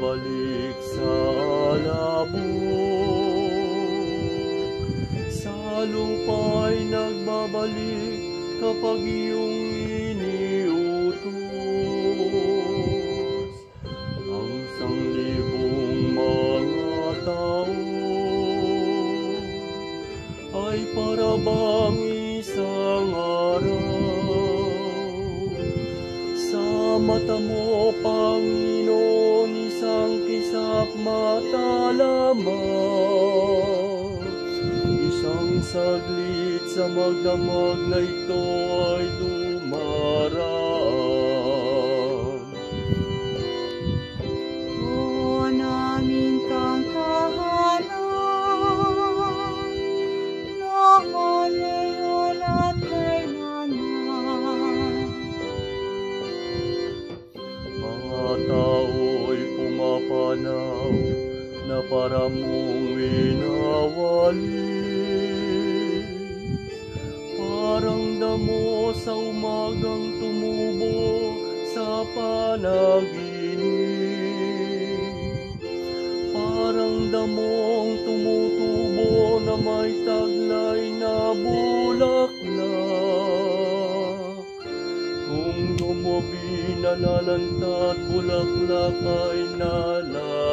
nagbabalik sa alabok, sa lupa'y nagbabalik kapag iyong iniutos. Ang sanglibong mga tao ay parabang isang araw. Sa mata mo, Panginoon, isang kisap mata lamang. Isang saglit sa magdamag na ito ay dumaraan. O namin kang kahanan, noon, ngayon at kailanman. Mga tao'y pumapanaw na para mong winawalis, parang damo sa umagang tumubo sa panaginip, parang damong tumutubo na may taglay na bulaklak. Kung gumabi nalalanta at bulaklak ay nalalagas.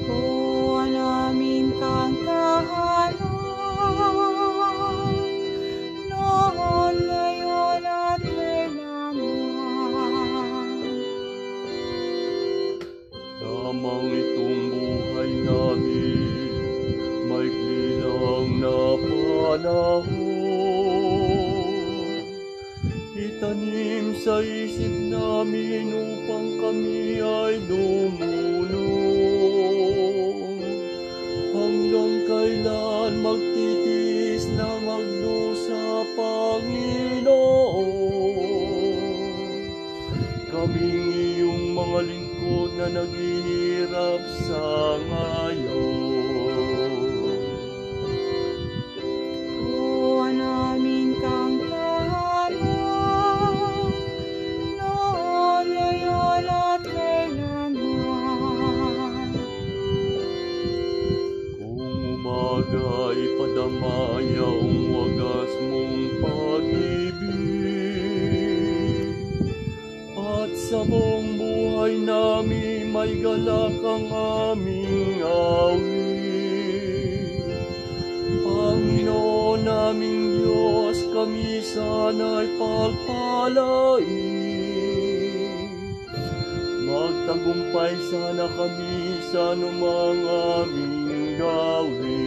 O namin kang kahanan, noon, ngayon at kailanman. Lamang itong buhay namin, maikli lang na panahon. Itanim sa isip namin upang kami ay dumulong. Hanggang kailan magtitiis na magdusa, Panginoon? Kaming iyong mga lingkod na naghihirap sa ngayon. O namin kang kahanan, noon, ngayon at kailanman. Kung umaga'y padamaya ang wagas mong pag-ibig, at sa buong buhay namin may galak ang aming awit. Panginoon naming Diyos, kami sana'y pagpalain. Magtagumpay sana kami sa anumang aming gawin.